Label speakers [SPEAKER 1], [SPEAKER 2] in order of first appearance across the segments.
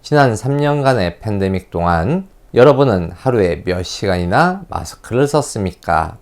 [SPEAKER 1] 지난 3년간의 팬데믹 동안 여러분은 하루에 몇 시간이나 마스크를 썼습니까?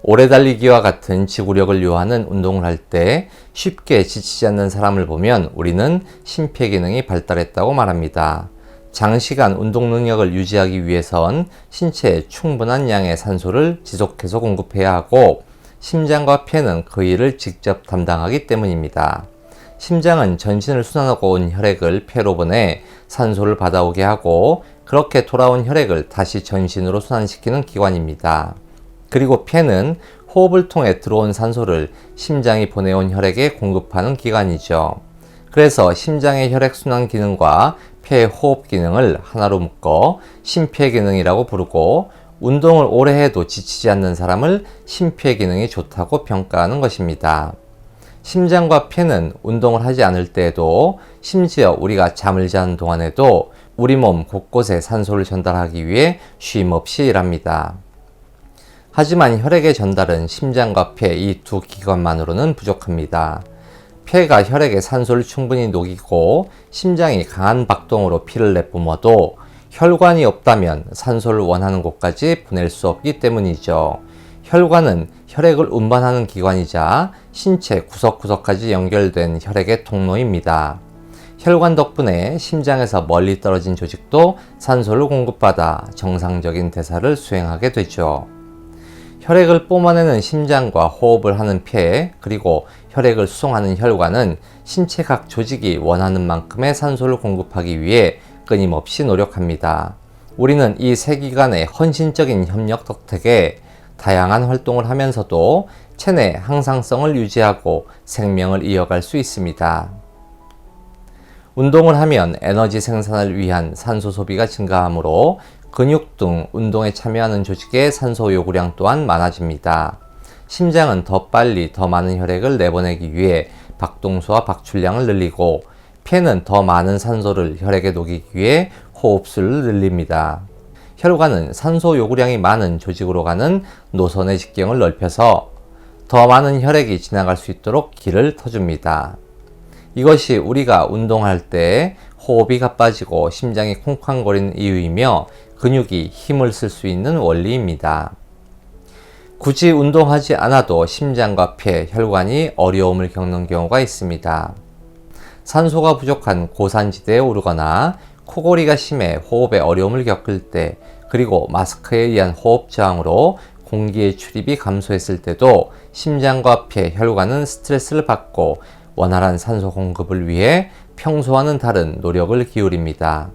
[SPEAKER 1] 오래 달리기와 같은 지구력을 요하는 운동을 할 때 쉽게 지치지 않는 사람을 보면 우리는 심폐기능이 발달했다고 말합니다. 장시간 운동 능력을 유지하기 위해선 신체에 충분한 양의 산소를 지속해서 공급해야 하고 심장과 폐는 그 일을 직접 담당하기 때문입니다. 심장은 전신을 순환하고 온 혈액을 폐로 보내 산소를 받아오게 하고 그렇게 돌아온 혈액을 다시 전신으로 순환시키는 기관입니다. 그리고 폐는 호흡을 통해 들어온 산소를 심장이 보내온 혈액에 공급하는 기관이죠. 그래서 심장의 혈액순환 기능과 폐의 호흡 기능을 하나로 묶어 심폐기능이라고 부르고 운동을 오래 해도 지치지 않는 사람을 심폐기능이 좋다고 평가하는 것입니다. 심장과 폐는 운동을 하지 않을 때에도 심지어 우리가 잠을 자는 동안에도 우리 몸 곳곳에 산소를 전달하기 위해 쉼없이 일합니다. 하지만 혈액의 전달은 심장과 폐 이 두 기관만으로는 부족합니다. 폐가 혈액에 산소를 충분히 녹이고 심장이 강한 박동으로 피를 내뿜어도 혈관이 없다면 산소를 원하는 곳까지 보낼 수 없기 때문이죠. 혈관은 혈액을 운반하는 기관이자 신체 구석구석까지 연결된 혈액의 통로입니다. 혈관 덕분에 심장에서 멀리 떨어진 조직도 산소를 공급받아 정상적인 대사를 수행하게 되죠. 혈액을 뿜어내는 심장과 호흡을 하는 폐, 그리고 혈액을 수송하는 혈관은 신체 각 조직이 원하는 만큼의 산소를 공급하기 위해 끊임없이 노력합니다. 우리는 이 세 기관의 헌신적인 협력 덕택에 다양한 활동을 하면서도 체내 항상성을 유지하고 생명을 이어갈 수 있습니다. 운동을 하면 에너지 생산을 위한 산소 소비가 증가하므로 근육 등 운동에 참여하는 조직의 산소 요구량 또한 많아집니다. 심장은 더 빨리 더 많은 혈액을 내보내기 위해 박동수와 박출량을 늘리고 폐는 더 많은 산소를 혈액에 녹이기 위해 호흡수를 늘립니다. 혈관은 산소 요구량이 많은 조직으로 가는 노선의 직경을 넓혀서 더 많은 혈액이 지나갈 수 있도록 길을 터줍니다. 이것이 우리가 운동할 때 호흡이 가빠지고 심장이 쿵쾅거리는 이유이며 근육이 힘을 쓸 수 있는 원리입니다. 굳이 운동하지 않아도 심장과 폐, 혈관이 어려움을 겪는 경우가 있습니다. 산소가 부족한 고산지대에 오르거나 코골이가 심해 호흡에 어려움을 겪을 때, 그리고 마스크에 의한 호흡 저항으로 공기의 출입이 감소했을 때도 심장과 폐, 혈관은 스트레스를 받고 원활한 산소 공급을 위해 평소와는 다른 노력을 기울입니다.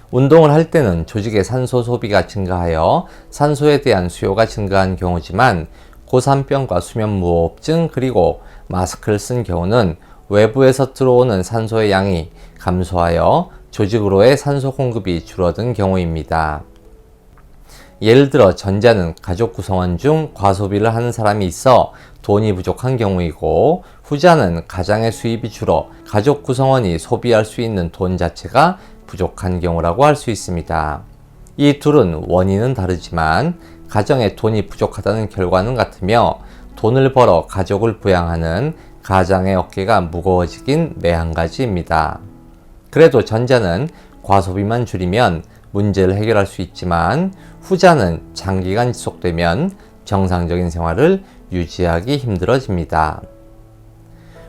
[SPEAKER 1] 운동을 할 때는 조직의 산소 소비가 증가하여 산소에 대한 수요가 증가한 경우지만 고산병과 수면무호흡증 그리고 마스크를 쓴 경우는 외부에서 들어오는 산소의 양이 감소하여 조직으로의 산소 공급이 줄어든 경우입니다. 예를 들어 전자는 가족 구성원 중 과소비를 하는 사람이 있어 돈이 부족한 경우이고, 후자는 가장의 수입이 줄어 가족 구성원이 소비할 수 있는 돈 자체가 부족한 경우라고 할 수 있습니다. 이 둘은 원인은 다르지만 가정에 돈이 부족하다는 결과는 같으며 돈을 벌어 가족을 부양하는 가장의 어깨가 무거워지긴 매한가지입니다. 그래도 전자는 과소비만 줄이면 문제를 해결할 수 있지만 후자는 장기간 지속되면 정상적인 생활을 유지하기 힘들어집니다.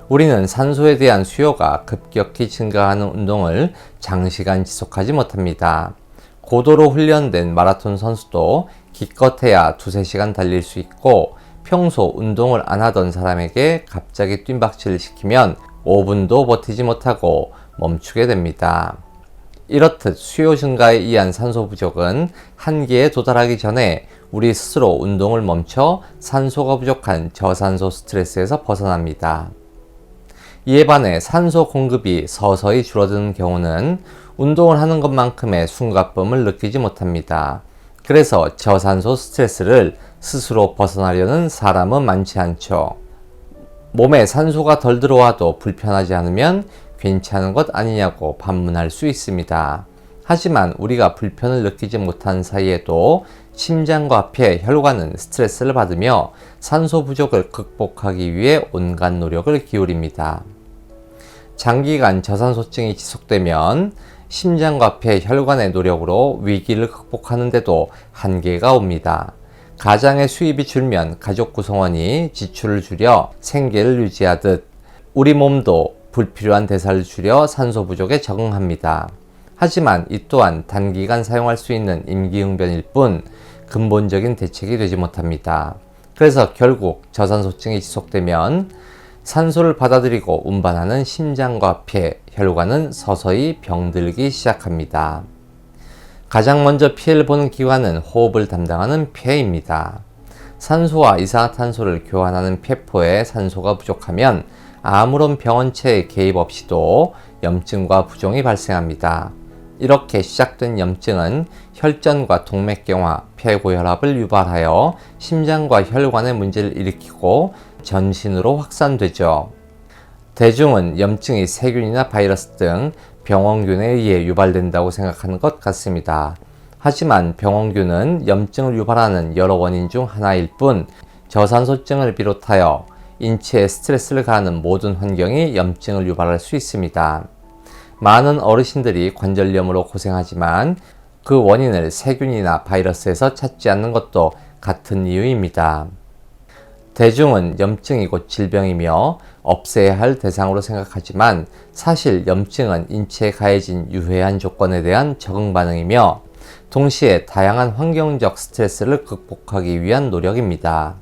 [SPEAKER 1] 우리는 산소에 대한 수요가 급격히 증가하는 운동을 장시간 지속하지 못합니다. 고도로 훈련된 마라톤 선수도 기껏해야 2-3시간 달릴 수 있고, 평소 운동을 안 하던 사람에게 갑자기 뜀박질을 시키면 5분도 버티지 못하고 멈추게 됩니다. 이렇듯 수요 증가에 의한 산소 부족은 한계에 도달하기 전에 우리 스스로 운동을 멈춰 산소가 부족한 저산소 스트레스에서 벗어납니다. 이에 반해 산소 공급이 서서히 줄어드는 경우는 운동을 하는 것만큼의 숨가쁨을 느끼지 못합니다. 그래서 저산소 스트레스를 스스로 벗어나려는 사람은 많지 않죠. 몸에 산소가 덜 들어와도 불편하지 않으면 괜찮은 것 아니냐고 반문할 수 있습니다. 하지만 우리가 불편을 느끼지 못한 사이에도 심장과 폐, 혈관은 스트레스를 받으며 산소 부족을 극복하기 위해 온갖 노력을 기울입니다. 장기간 저산소증이 지속되면 심장과 폐, 혈관의 노력으로 위기를 극복하는데도 한계가 옵니다. 가장의 수입이 줄면 가족 구성원이 지출을 줄여 생계를 유지하듯 우리 몸도 불필요한 대사를 줄여 산소 부족에 적응합니다. 하지만 이 또한 단기간 사용할 수 있는 임기응변일 뿐 근본적인 대책이 되지 못합니다. 그래서 결국 저산소증이 지속되면 산소를 받아들이고 운반하는 심장과 폐, 혈관은 서서히 병들기 시작합니다. 가장 먼저 피해를 보는 기관은 호흡을 담당하는 폐입니다. 산소와 이산화탄소를 교환하는 폐포에 산소가 부족하면 아무런 병원체의 개입 없이도 염증과 부종이 발생합니다. 이렇게 시작된 염증은 혈전과 동맥경화, 폐고혈압을 유발하여 심장과 혈관의 문제를 일으키고 전신으로 확산되죠. 대중은 염증이 세균이나 바이러스 등 병원균에 의해 유발된다고 생각하는 것 같습니다. 하지만 병원균은 염증을 유발하는 여러 원인 중 하나일 뿐 저산소증을 비롯하여 인체에 스트레스를 가하는 모든 환경이 염증을 유발할 수 있습니다. 많은 어르신들이 관절염으로 고생하지만 그 원인을 세균이나 바이러스에서 찾지 않는 것도 같은 이유입니다. 대중은 염증이 곧 질병이며 없애야 할 대상으로 생각하지만 사실 염증은 인체에 가해진 유해한 조건에 대한 적응 반응이며 동시에 다양한 환경적 스트레스를 극복하기 위한 노력입니다.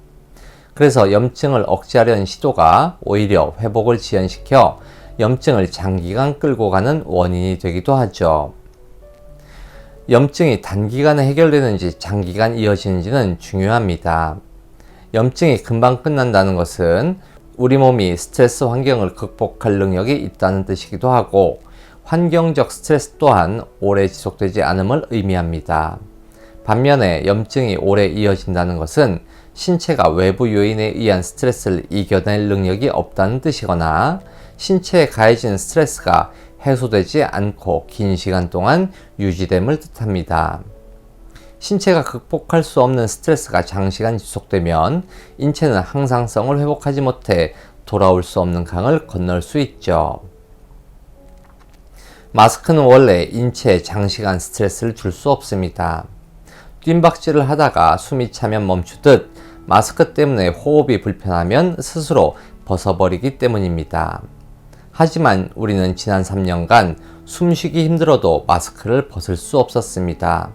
[SPEAKER 1] 그래서 염증을 억제하려는 시도가 오히려 회복을 지연시켜 염증을 장기간 끌고 가는 원인이 되기도 하죠. 염증이 단기간에 해결되는지 장기간 이어지는지는 중요합니다. 염증이 금방 끝난다는 것은 우리 몸이 스트레스 환경을 극복할 능력이 있다는 뜻이기도 하고 환경적 스트레스 또한 오래 지속되지 않음을 의미합니다. 반면에 염증이 오래 이어진다는 것은 신체가 외부 요인에 의한 스트레스를 이겨낼 능력이 없다는 뜻이거나 신체에 가해진 스트레스가 해소되지 않고 긴 시간 동안 유지됨을 뜻합니다. 신체가 극복할 수 없는 스트레스가 장시간 지속되면 인체는 항상성을 회복하지 못해 돌아올 수 없는 강을 건널 수 있죠. 마스크는 원래 인체에 장시간 스트레스를 줄 수 없습니다. 뜀박질을 하다가 숨이 차면 멈추듯 마스크 때문에 호흡이 불편하면 스스로 벗어버리기 때문입니다. 하지만 우리는 지난 3년간 숨쉬기 힘들어도 마스크를 벗을 수 없었습니다.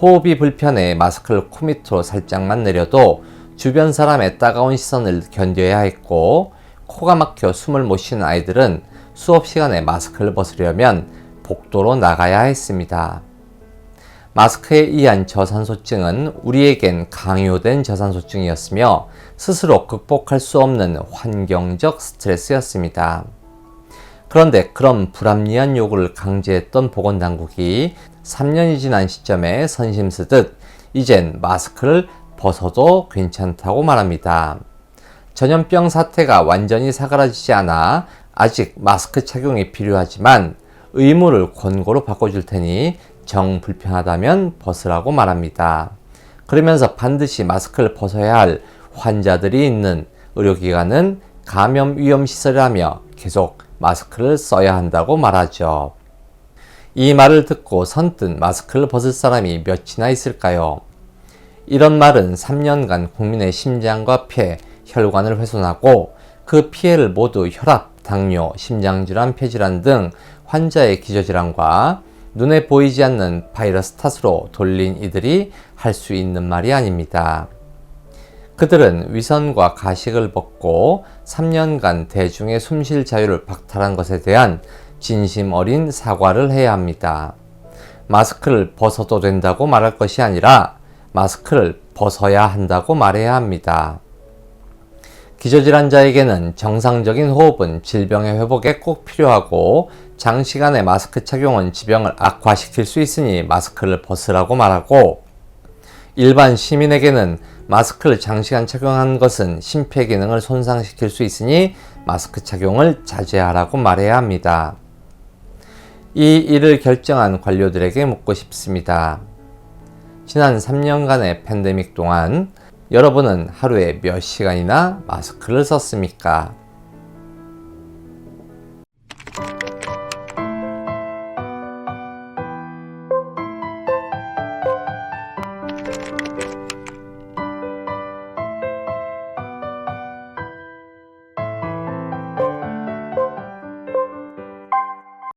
[SPEAKER 1] 호흡이 불편해 마스크를 코 밑으로 살짝만 내려도 주변 사람의 따가운 시선을 견뎌야 했고 코가 막혀 숨을 못 쉬는 아이들은 수업 시간에 마스크를 벗으려면 복도로 나가야 했습니다. 마스크에 의한 저산소증은 우리에겐 강요된 저산소증이었으며 스스로 극복할 수 없는 환경적 스트레스였습니다. 그런데 그런 불합리한 요구를 강제했던 보건당국이 3년이 지난 시점에 선심 쓰듯 이젠 마스크를 벗어도 괜찮다고 말합니다. 전염병 사태가 완전히 사그라지지 않아 아직 마스크 착용이 필요하지만 의무를 권고로 바꿔줄 테니 정 불편하다면 벗으라고 말합니다. 그러면서 반드시 마스크를 벗어야 할 환자들이 있는 의료기관은 감염 위험 시설이라며 계속 마스크를 써야 한다고 말하죠. 이 말을 듣고 선뜻 마스크를 벗을 사람이 몇이나 있을까요? 이런 말은 3년간 국민의 심장과 폐, 혈관을 훼손하고 그 피해를 모두 혈압, 당뇨, 심장질환, 폐질환 등 환자의 기저질환과 눈에 보이지 않는 바이러스 탓으로 돌린 이들이 할 수 있는 말이 아닙니다. 그들은 위선과 가식을 벗고 3년간 대중의 숨쉴 자유를 박탈한 것에 대한 진심 어린 사과를 해야 합니다. 마스크를 벗어도 된다고 말할 것이 아니라 마스크를 벗어야 한다고 말해야 합니다. 기저질환자에게는 정상적인 호흡은 질병의 회복에 꼭 필요하고 장시간의 마스크 착용은 지병을 악화시킬 수 있으니 마스크를 벗으라고 말하고 일반 시민에게는 마스크를 장시간 착용하는 것은 심폐기능을 손상시킬 수 있으니 마스크 착용을 자제하라고 말해야 합니다. 이 일을 결정한 관료들에게 묻고 싶습니다. 지난 3년간의 팬데믹 동안 여러분은 하루에 몇 시간이나 마스크를 썼습니까?